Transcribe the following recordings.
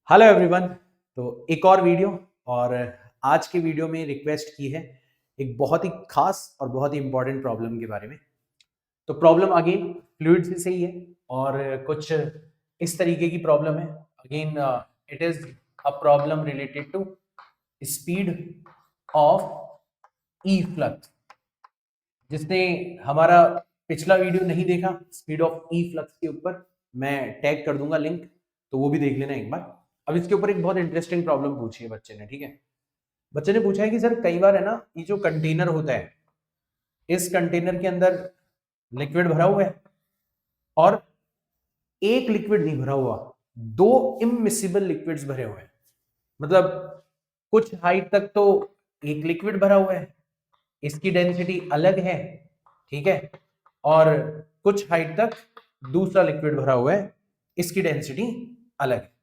Hello everyone. तो एक और वीडियो और आज की वीडियो में रिक्वेस्ट की है एक बहुत ही खास और बहुत ही इंपॉर्टेंट प्रॉब्लम के बारे में। तो प्रॉब्लम अगेन फ्लूइड से ही है और कुछ इस तरीके की प्रॉब्लम है। Again it is a problem related to speed of E flux. जिसने हमारा पिछला वीडियो नहीं देखा स्पीड ऑफ ई फ्लक्स के ऊपर, मैं टैग कर दूंगा लिंक, तो वो भी देख लेना एक बार। अब इसके ऊपर एक बहुत इंटरेस्टिंग प्रॉब्लम पूछी है बच्चे ने। ठीक है, बच्चे ने पूछा है कि सर कई बार है ना, ये जो कंटेनर होता है, इस कंटेनर के अंदर लिक्विड भरा हुआ है और एक लिक्विड नहीं भरा हुआ, दो इमिसिबल लिक्विड्स भरे हुए हैं। मतलब कुछ हाइट तक तो एक लिक्विड भरा हुआ है, इसकी डेंसिटी अलग है, ठीक है, और कुछ हाइट तक दूसरा लिक्विड भरा हुआ है, इसकी डेंसिटी अलग है।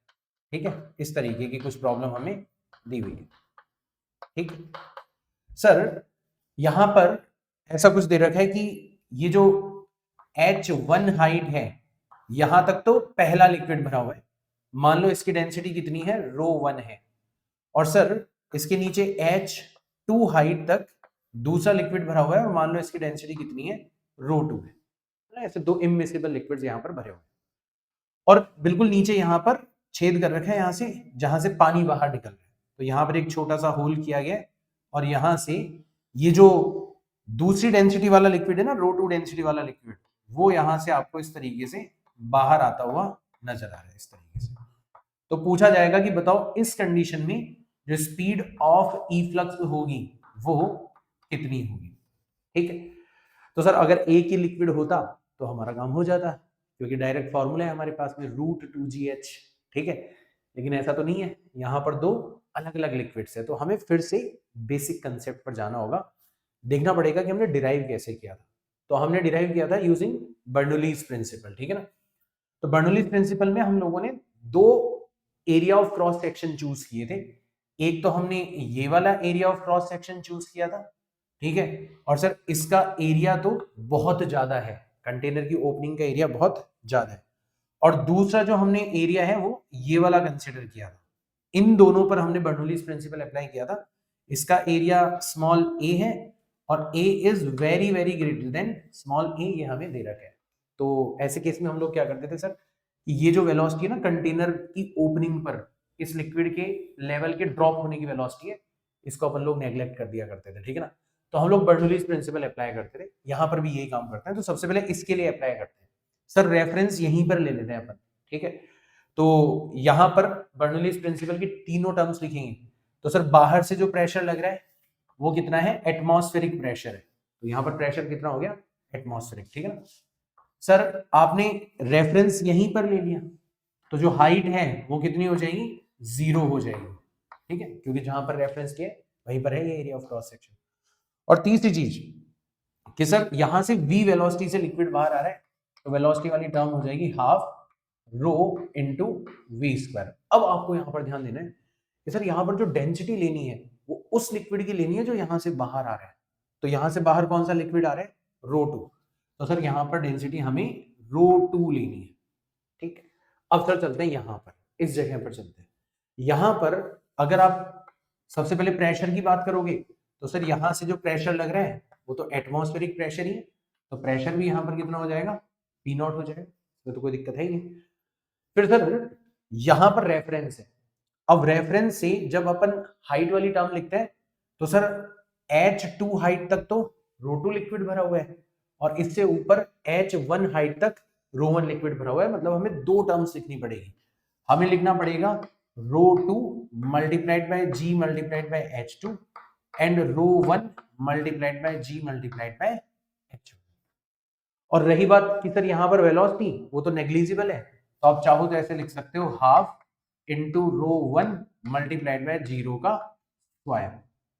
ठीक है, इस तरीके की कुछ प्रॉब्लम हमें दी हुई है। ठीक, सर यहां पर ऐसा कुछ दे रखा है कि ये जो H1 हाइट है, यहां तक तो पहला लिक्विड भरा हुआ है, मान लो इसकी डेंसिटी कितनी है, ρ1 है, और सर इसके नीचे H2 हाइट तक दूसरा लिक्विड भरा हुआ है और मान लो इसकी डेंसिटी कितनी है, ρ2 है। ऐसे दो इमिसिबल लिक्विड्स यहां पर भरे हुए हैं और बिल्कुल नीचे यहां पर छेद कर रखा है यहां से, जहां से पानी बाहर निकल रहा है। तो यहां पर एक छोटा सा होल किया गया है और यहां से ये जो दूसरी डेंसिटी वाला लिक्विड है ना, ρ2 डेंसिटी वाला लिक्विड, वो यहां से आपको इस तरीके से बाहर आता हुआ नजर आ रहा है, इस तरीके से। तो पूछा जाएगा कि बताओ इस कंडीशन में जो स्पीड ऑफ ई फ्लक्स होगी वो कितनी होगी। ठीक है, तो सर अगर एक ही लिक्विड होता तो हमारा काम हो जाता, क्योंकि डायरेक्ट फॉर्मूला है हमारे पास में √2GH। ठीक है, लेकिन ऐसा तो नहीं है, यहां पर दो अलग अलग लिक्विड्स है, तो हमें फिर से बेसिक कंसेप्ट पर जाना होगा, देखना पड़ेगा कि हमने डिराइव कैसे किया था। तो हमने डिराइव किया था यूजिंग बर्नौलीज प्रिंसिपल। ठीक है ना, तो बर्नौलीज प्रिंसिपल में हम लोगों ने दो area of cross section choose किए थे। एक तो हमने ये वाला area of cross section choose किया था, ठीक है, और सर इसका एरिया तो बहुत ज्यादा है, कंटेनर की ओपनिंग का एरिया बहुत ज्यादा है, और दूसरा जो हमने एरिया है वो ये वाला कंसिडर किया था। इन दोनों पर हमने बर्नौलीज प्रिंसिपल अप्लाई किया था। इसका एरिया स्मॉल ए है और A is very very greater than small A, ये हमें दे रखा है। तो ऐसे केस में हम लोग क्या करते थे सर, ये जो वेलोसिटी है ना कंटेनर की ओपनिंग पर, इस लिक्विड के लेवल के ड्रॉप होने की वेलोसिटी है, इसको अपन लोग नेग्लेक्ट कर दिया करते थे। ठीक है ना, तो हम लोग बर्नौलीज प्रिंसिपल अप्लाई करते थे, यहां पर भी यही काम करते हैं। तो सबसे पहले इसके लिए अप्लाई करते हैं सर, रेफरेंस यहीं पर ले लेते हैं अपन। ठीक है, तो यहां पर बर्नौलीज प्रिंसिपल की तीनों टर्म्स लिखेंगे। तो सर बाहर से जो प्रेशर लग रहा है वो कितना है, एटमॉस्फेरिक प्रेशर है, तो यहां पर प्रेशर कितना हो गया, एटमॉस्फेरिक। ठीक है ना, सर आपने रेफरेंस यहीं पर ले लिया, तो जो हाइट है वो कितनी हो जाएगी, 0 हो जाएगी। ठीक है, क्योंकि जहां पर रेफरेंस किया वहीं पर है ये एरिया ऑफ क्रॉस सेक्शन। और तीसरी चीज कि सर यहां से v वेलोसिटी से लिक्विड बाहर आ रहा है, तो वेलोसिटी वाली टर्म हो जाएगी half rho into V square. अब आपको यहां पर ध्यान देना है कि सर यहां पर जो डेंसिटी लेनी है वो उस लिक्विड की लेनी है जो यहां से बाहर आ रहा है। तो यहां से बाहर कौन सा लिक्विड आ रहा है, ρ2, तो सर यहां पर डेंसिटी हमें ρ2 लेनी है। ठीक है, अब सर चलते हैं यहां पर, इस जगह पर चलते हैं। यहां पर अगर आप सबसे पहले प्रेशर की बात करोगे, तो सर यहां से जो प्रेशर लग रहा है वो तो एटमॉस्फेरिक प्रेशर ही है, तो प्रेशर भी यहां पर कितना हो जाएगा, P0 हो जाएगा, इसमें तो कोई दिक्कत है ही नहीं। फिर सर यहां पर रेफरेंस है, अब रेफरेंस से जब अपन हाइट वाली टर्म लिखते हैं, तो सर H2 हाइट तक तो ρ2 लिक्विड भरा हुआ है और इससे ऊपर H1 हाइट तक ρ1 लिक्विड भरा हुआ है। मतलब हमें दो टर्म्स लिखनी पड़ेगी, हमें लिखना पड़ेगा ρ2 multiplied by G multiplied by H2 and ρ1 multiplied by G multiplied by H1। और रही बात कि सर यहां पर वेलोसिटी, वो तो नेग्लिजिबल है, तो आप चाहो तो ऐसे लिख सकते हो half into ρ1 multiplied by zero का स्क्वायर।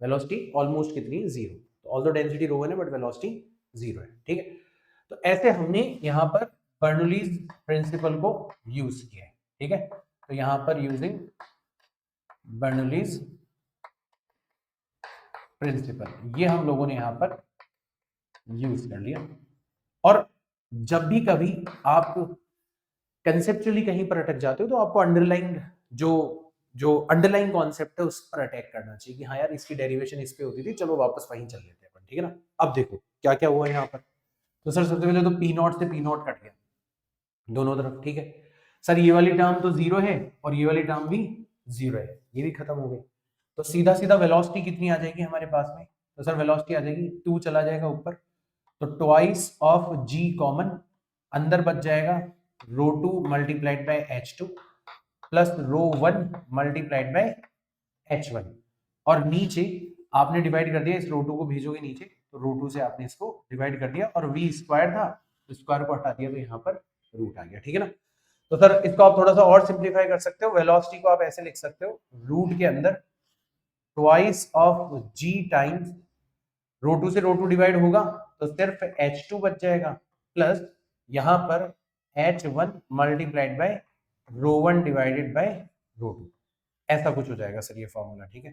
वेलोसिटी ऑलमोस्ट कितनी, 0, तो ऑल्दो डेंसिटी ρ1 है बट वेलोसिटी 0 है। ठीक है, तो ऐसे हमने यहां पर बर्नौलीज प्रिंसिपल को यूज किया है। ठीक है, तो यहां पर यूजिंग बर्नौलीज प्रिंसिपल ये हम लोगों ने यहां पर यूज कर लिया। और जब भी कभी आप कंसेप्चुअली कहीं पर अटक जाते हो तो आपको अंडरलाइन जो जो अंडरलाइन कॉन्सेप्ट है उस पर अटैक करना चाहिए कि हाँ यार इसकी डेरिवेशन इस पे होती थी, चलो वापस वहीं चल लेते हैं अपन, ठीक है ना। अब देखो क्या क्या हुआ यहाँ पर। तो सर सबसे पहले तो पी नॉट से पी नॉट कट गया दोनों तरफ, ठीक है। सर ये वाली टर्म तो जीरो है और ये वाली टर्म भी जीरो है, ये भी खत्म हो गई। तो सीधा सीधा वेलोसिटी कितनी आ जाएगी हमारे पास में, तो सर वेलोसिटी आ जाएगी 2 चला जाएगा ऊपर, तो ट्वाइस ऑफ जी कॉमन, अंदर बच जाएगा रो 2 multiplied by H2 plus row 1 multiplied by H1, और नीचे आपने डिवाइड कर दिया, इस रो 2 को भेजोगे नीचे तो रो 2 से आपने इसको डिवाइड कर दिया, और v स्क्वायर था तो स्क्वायर को हटा दिया तो यहाँ पर रूट आ गया, ठीक है ना। तो सर इसको आप थोड़ा सा और सिंप्लीफाई कर सकते हो, वेलोसिटी को आप ऐसे लिख सकते हो, रूट के अंदर ट्वाइस ऑफ g टाइम्स रो 2 से रो 2 डिवाइड होगा तो सिर्फ H2 बच जाएगा, प्लस यहाँ पर H1 multiplied by rho 1 divided by rho 2, ऐसा कुछ हो जाएगा सर ये फॉर्मूला, ठीक है।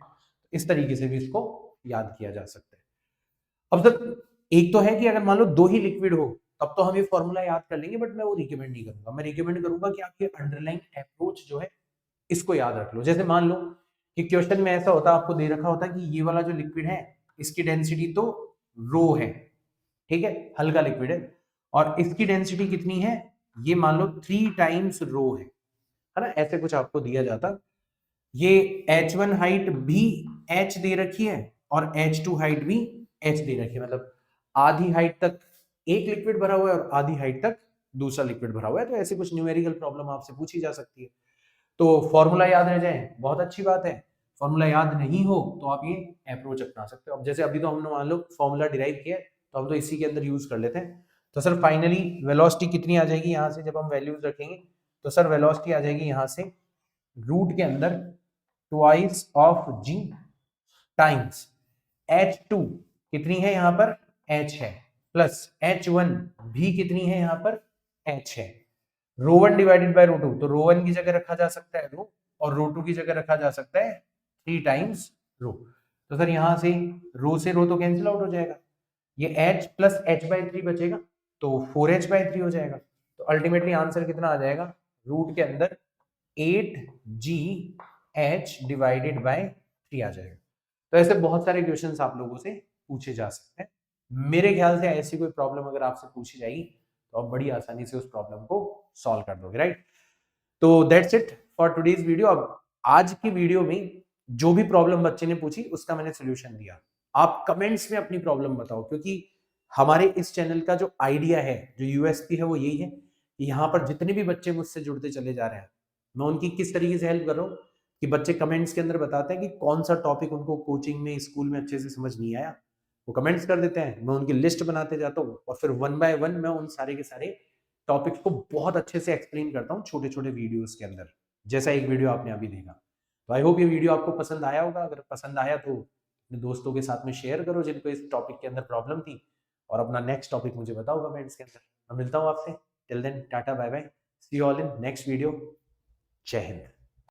इस तरीके से भी इसको याद किया जा सकता है। अब सर एक तो है कि अगर मान लो दो ही लिक्विड हो तब तो हम ये फॉर्मूला याद कर लेंगे, बट मैं वो रिकमेंड नहीं करूंगा। मैं रिकमेंड करूंगा कि आपके अंडरलाइन अप्रोच जो है इसको याद रख लो। जैसे मान लो कि क्वेश्चन में ऐसा होता, आपको दे रखा होता कि ये वाला जो लिक्विड है इसकी डेंसिटी तो रो है, ठीक है, हल्का लिक्विड है, और इसकी डेंसिटी कितनी है, ये मान लो 3 टाइम्स रो है ना, ऐसे कुछ आपको दिया जाता। ये H1 हाइट भी H दे रखी है और H2 हाइट भी H दे रखी है, मतलब आधी हाइट तक एक लिक्विड भरा हुआ है और आधी हाइट तक दूसरा लिक्विड भरा हुआ है। तो ऐसे कुछ न्यूमेरिकल प्रॉब्लम आपसे पूछी जा सकती है। तो फॉर्मूला याद रह जाए बहुत अच्छी बात है, फॉर्मूला याद नहीं हो तो आप ये अप्रोच अपना सकते हो। अब जैसे अभी तो हमने मान लो फॉर्मूला डिराइव किया है तो हम तो इसी के अंदर यूज कर लेते हैं। तो सर फाइनली वेलोसिटी कितनी आ जाएगी यहाँ से, जब हम वैल्यूज रखेंगे तो सर वेलोसिटी आ जाएगी यहाँ से रूट के अंदर twice of ji times H2 कितनी है यहाँ पर H है, प्लस H1 भी कितनी है यहाँ पर H है, रो 1 डिवाइडेड बाय रो 2, तो रो 1 की जगह रखा जा सकता है रो, और रो 2 की जगह रखा जा सकता है 3 टाइम्स रो। तो सर यहाँ से रो तो कैंसिल आउट हो जाएगा, ये H प्लस H बाई 3 बचेगा तो 4H बाई 3 हो जाएगा। तो अल्टीमेटली आंसर कितना आ जाएगा, रूट के अंदर 8GH डिवाइडेड बाय 3 आ जाएगा। तो ऐसे बहुत सारे क्वेश्चंस आप लोगों से पूछे जा सकते हैं। मेरे ख्याल से ऐसी कोई प्रॉब्लम अगर आपसे पूछी जाएगी तो आप बड़ी आसानी से उस प्रॉब्लम को सॉल्व कर दोगे, राइट। तो that's it for today's video. अब आज की वीडियो में जो भी प्रॉब्लम बच्चे ने पूछी उसका मैंने सोल्यूशन दिया। आप कमेंट्स में अपनी प्रॉब्लम बताओ, क्योंकि हमारे इस चैनल का जो आइडिया है, जो यूएसपी है, वो यही है कि यहाँ पर जितने भी बच्चे मुझसे जुड़ते चले जा रहे हैं, मैं उनकी किस तरीके से हेल्प कर रहा हूँ कि बच्चे कमेंट्स के अंदर बताते हैं कि कौन सा टॉपिक उनको कोचिंग में स्कूल में अच्छे से समझ नहीं आया, वो कमेंट्स कर देते हैं, मैं उनकी लिस्ट बनाते जाता हूँ और फिर 1 बाय 1 मैं उन सारे के सारे टॉपिक्स को बहुत अच्छे से एक्सप्लेन करता हूँ छोटे छोटे वीडियोस के अंदर, जैसा एक वीडियो आपने अभी देखा। तो आई होप ये वीडियो आपको पसंद आया होगा। अगर पसंद आया तो अपने दोस्तों के साथ में शेयर करो जिनको इस टॉपिक के अंदर प्रॉब्लम थी, और अपना नेक्स्ट टॉपिक मुझे बताओ कमेंट्स के अंदर। मैं मिलता हूँ आपसे, till then tata bye bye, see you all in next video, Jai Hind.